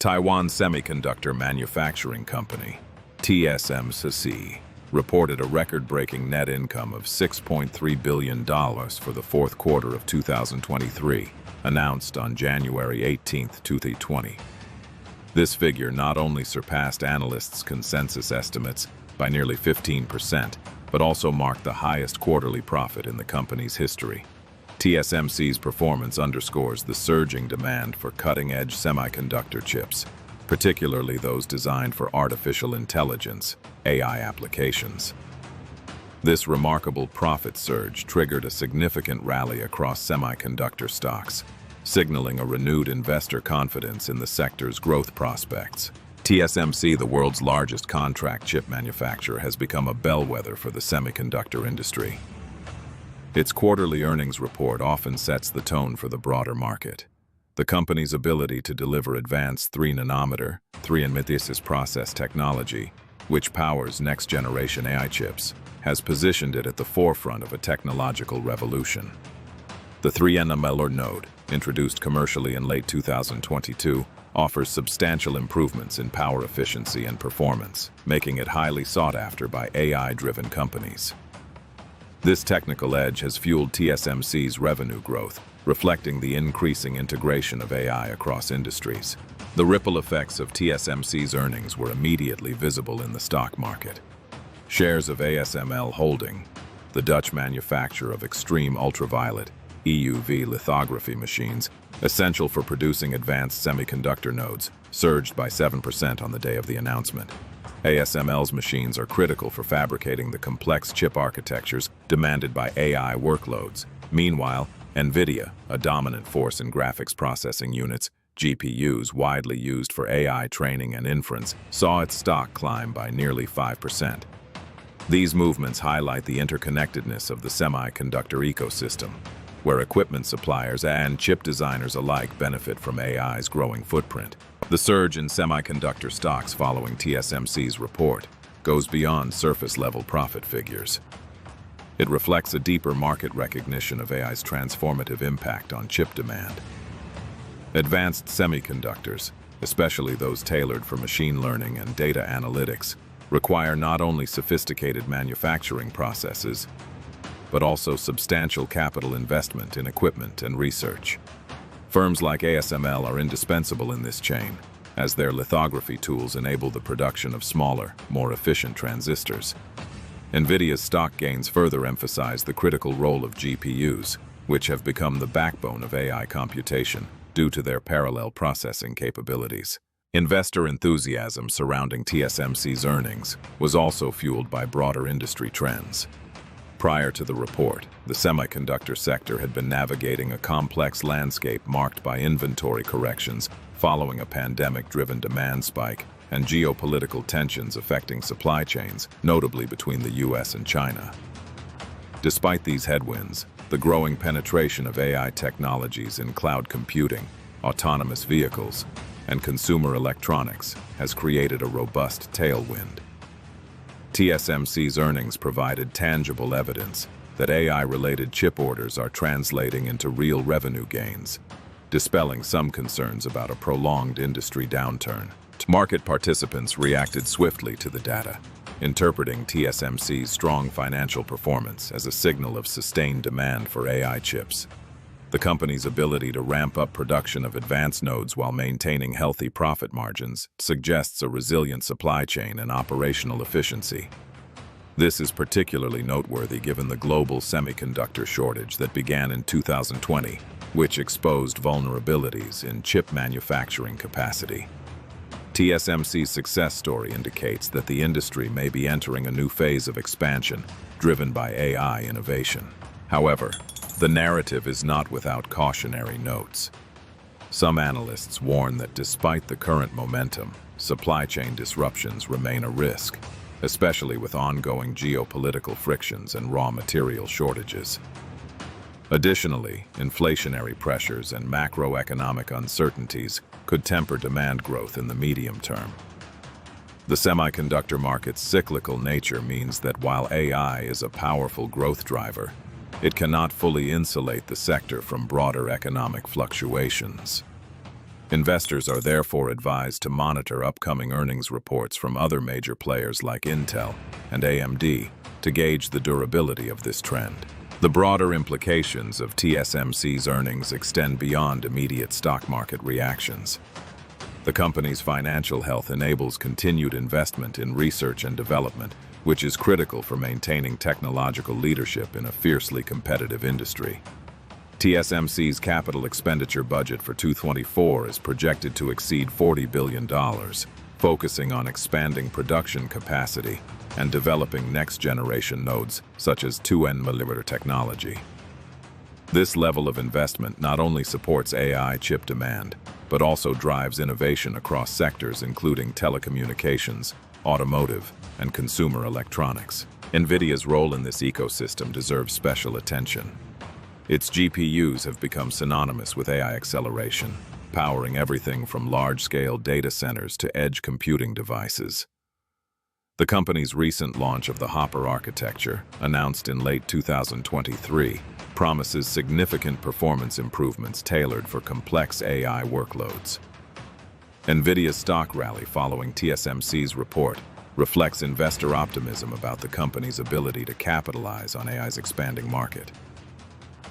Taiwan Semiconductor Manufacturing Company, TSMC, reported a record-breaking net income of $6.3 billion for the fourth quarter of 2023, announced on January 18, 2020. This figure not only surpassed analysts' consensus estimates by nearly 15%, but also marked the highest quarterly profit in the company's history. TSMC's performance underscores the surging demand for cutting-edge semiconductor chips, particularly those designed for artificial intelligence, AI applications. This remarkable profit surge triggered a significant rally across semiconductor stocks, signaling a renewed investor confidence in the sector's growth prospects. TSMC, the world's largest contract chip manufacturer, has become a bellwether for the semiconductor industry. Its quarterly earnings report often sets the tone for the broader market. The company's ability to deliver advanced 3-nanometer, 3-nm process technology, which powers next-generation AI chips, has positioned it at the forefront of a technological revolution. The 3-nm node, introduced commercially in late 2022, offers substantial improvements in power efficiency and performance, making it highly sought after by AI-driven companies. This technical edge has fueled TSMC's revenue growth, reflecting the increasing integration of AI across industries. The ripple effects of TSMC's earnings were immediately visible in the stock market. Shares of ASML Holding, the Dutch manufacturer of extreme ultraviolet EUV lithography machines, essential for producing advanced semiconductor nodes, surged by 7% on the day of the announcement. ASML's machines are critical for fabricating the complex chip architectures demanded by AI workloads. Meanwhile, Nvidia, a dominant force in graphics processing units, GPUs widely used for AI training and inference, saw its stock climb by nearly 5%. These movements highlight the interconnectedness of the semiconductor ecosystem, where equipment suppliers and chip designers alike benefit from AI's growing footprint. The surge in semiconductor stocks following TSMC's report goes beyond surface-level profit figures. It reflects a deeper market recognition of AI's transformative impact on chip demand. Advanced semiconductors, especially those tailored for machine learning and data analytics, require not only sophisticated manufacturing processes, but also substantial capital investment in equipment and research. Firms like ASML are indispensable in this chain, as their lithography tools enable the production of smaller, more efficient transistors. Nvidia's stock gains further emphasize the critical role of GPUs, which have become the backbone of AI computation due to their parallel processing capabilities. Investor enthusiasm surrounding TSMC's earnings was also fueled by broader industry trends. Prior to the report, the semiconductor sector had been navigating a complex landscape marked by inventory corrections following a pandemic-driven demand spike and geopolitical tensions affecting supply chains, notably between the US and China. Despite these headwinds, the growing penetration of AI technologies in cloud computing, autonomous vehicles, and consumer electronics has created a robust tailwind. TSMC's earnings provided tangible evidence that AI-related chip orders are translating into real revenue gains, dispelling some concerns about a prolonged industry downturn. Market participants reacted swiftly to the data, interpreting TSMC's strong financial performance as a signal of sustained demand for AI chips. The company's ability to ramp up production of advanced nodes while maintaining healthy profit margins suggests a resilient supply chain and operational efficiency. This is particularly noteworthy given the global semiconductor shortage that began in 2020, which exposed vulnerabilities in chip manufacturing capacity. TSMC's success story indicates that the industry may be entering a new phase of expansion, driven by AI innovation. However, the narrative is not without cautionary notes. Some analysts warn that despite the current momentum, supply chain disruptions remain a risk, especially with ongoing geopolitical frictions and raw material shortages. Additionally, inflationary pressures and macroeconomic uncertainties could temper demand growth in the medium term. The semiconductor market's cyclical nature means that while AI is a powerful growth driver, it cannot fully insulate the sector from broader economic fluctuations. Investors are therefore advised to monitor upcoming earnings reports from other major players like Intel and AMD to gauge the durability of this trend. The broader implications of TSMC's earnings extend beyond immediate stock market reactions. The company's financial health enables continued investment in research and development, which is critical for maintaining technological leadership in a fiercely competitive industry. TSMC's capital expenditure budget for 2024 is projected to exceed $40 billion, focusing on expanding production capacity and developing next-generation nodes such as 2nm technology. This level of investment not only supports AI chip demand, but also drives innovation across sectors including telecommunications, automotive, and consumer electronics. Nvidia's role in this ecosystem deserves special attention. Its GPUs have become synonymous with AI acceleration, powering everything from large-scale data centers to edge computing devices. The company's recent launch of the Hopper architecture, announced in late 2023, promises significant performance improvements tailored for complex AI workloads. Nvidia's stock rally following TSMC's report reflects investor optimism about the company's ability to capitalize on AI's expanding market.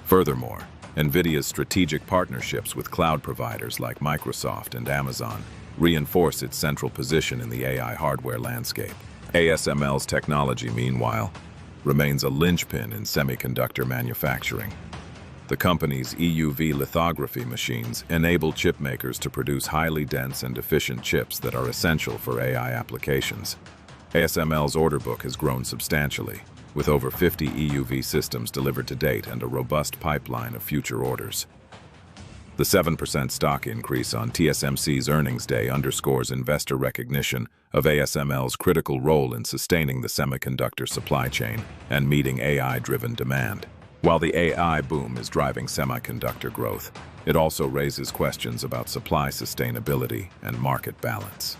Furthermore, Nvidia's strategic partnerships with cloud providers like Microsoft and Amazon reinforce its central position in the AI hardware landscape. ASML's technology, meanwhile, remains a linchpin in semiconductor manufacturing. The company's EUV lithography machines enable chip makers to produce highly dense and efficient chips that are essential for AI applications. ASML's order book has grown substantially, with over 50 EUV systems delivered to date and a robust pipeline of future orders. The 7% stock increase on TSMC's earnings day underscores investor recognition of ASML's critical role in sustaining the semiconductor supply chain and meeting AI-driven demand. While the AI boom is driving semiconductor growth, it also raises questions about supply sustainability and market balance.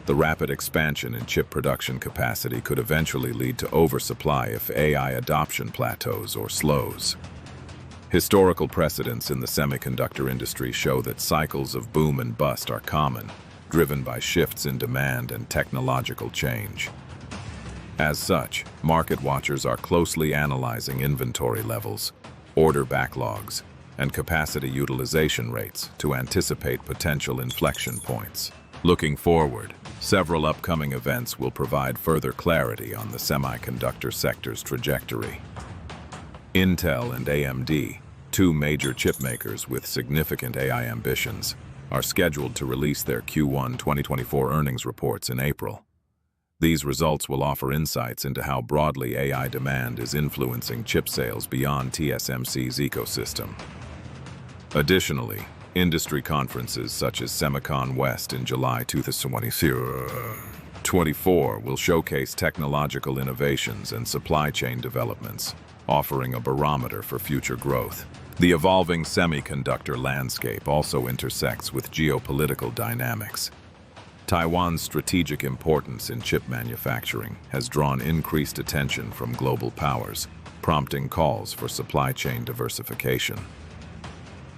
The rapid expansion in chip production capacity could eventually lead to oversupply if AI adoption plateaus or slows. Historical precedents in the semiconductor industry show that cycles of boom and bust are common, driven by shifts in demand and technological change. As such, market watchers are closely analyzing inventory levels, order backlogs, and capacity utilization rates to anticipate potential inflection points. Looking forward, several upcoming events will provide further clarity on the semiconductor sector's trajectory. Intel and AMD, two major chip makers with significant AI ambitions, are scheduled to release their Q1 2024 earnings reports in April. These results will offer insights into how broadly AI demand is influencing chip sales beyond TSMC's ecosystem. Additionally, industry conferences such as Semicon West in July 2024 will showcase technological innovations and supply chain developments, offering a barometer for future growth. The evolving semiconductor landscape also intersects with geopolitical dynamics. Taiwan's strategic importance in chip manufacturing has drawn increased attention from global powers, prompting calls for supply chain diversification.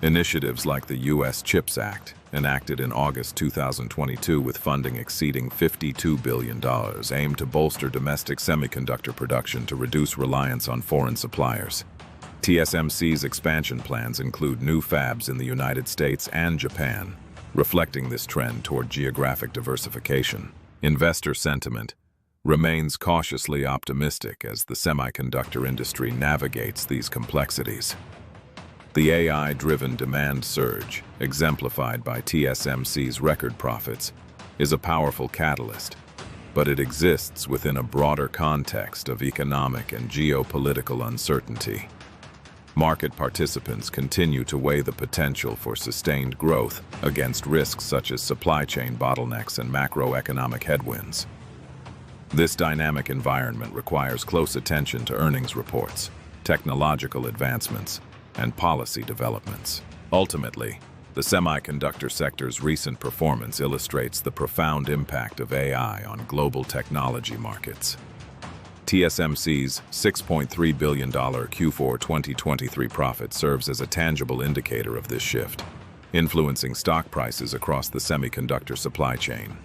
Initiatives like the U.S. CHIPS Act, enacted in August 2022 with funding exceeding $52 billion, aim to bolster domestic semiconductor production to reduce reliance on foreign suppliers. TSMC's expansion plans include new fabs in the United States and Japan, reflecting this trend toward geographic diversification. Investor sentiment remains cautiously optimistic as the semiconductor industry navigates these complexities. The AI-driven demand surge, exemplified by TSMC's record profits, is a powerful catalyst, but it exists within a broader context of economic and geopolitical uncertainty. Market participants continue to weigh the potential for sustained growth against risks such as supply chain bottlenecks and macroeconomic headwinds. This dynamic environment requires close attention to earnings reports, technological advancements, and policy developments. Ultimately, the semiconductor sector's recent performance illustrates the profound impact of AI on global technology markets. TSMC's $6.3 billion Q4 2023 profit serves as a tangible indicator of this shift. influencing stock prices across the semiconductor supply chain.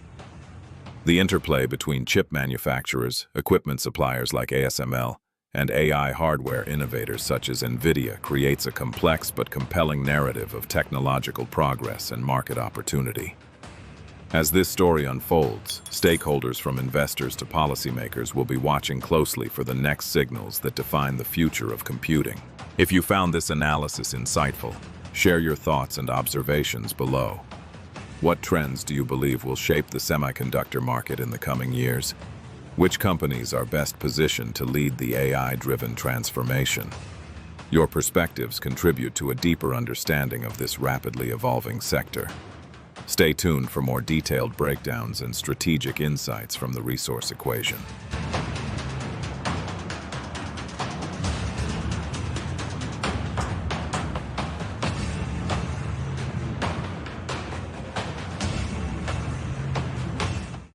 The interplay between chip manufacturers, equipment suppliers like ASML, and AI hardware innovators such as Nvidia creates a complex but compelling narrative of technological progress and market opportunity. As this story unfolds, stakeholders from investors to policymakers will be watching closely for the next signals that define the future of computing. If you found this analysis insightful, share your thoughts and observations below. What trends do you believe will shape the semiconductor market in the coming years? Which companies are best positioned to lead the AI-driven transformation? Your perspectives contribute to a deeper understanding of this rapidly evolving sector. Stay tuned for more detailed breakdowns and strategic insights from the resource equation.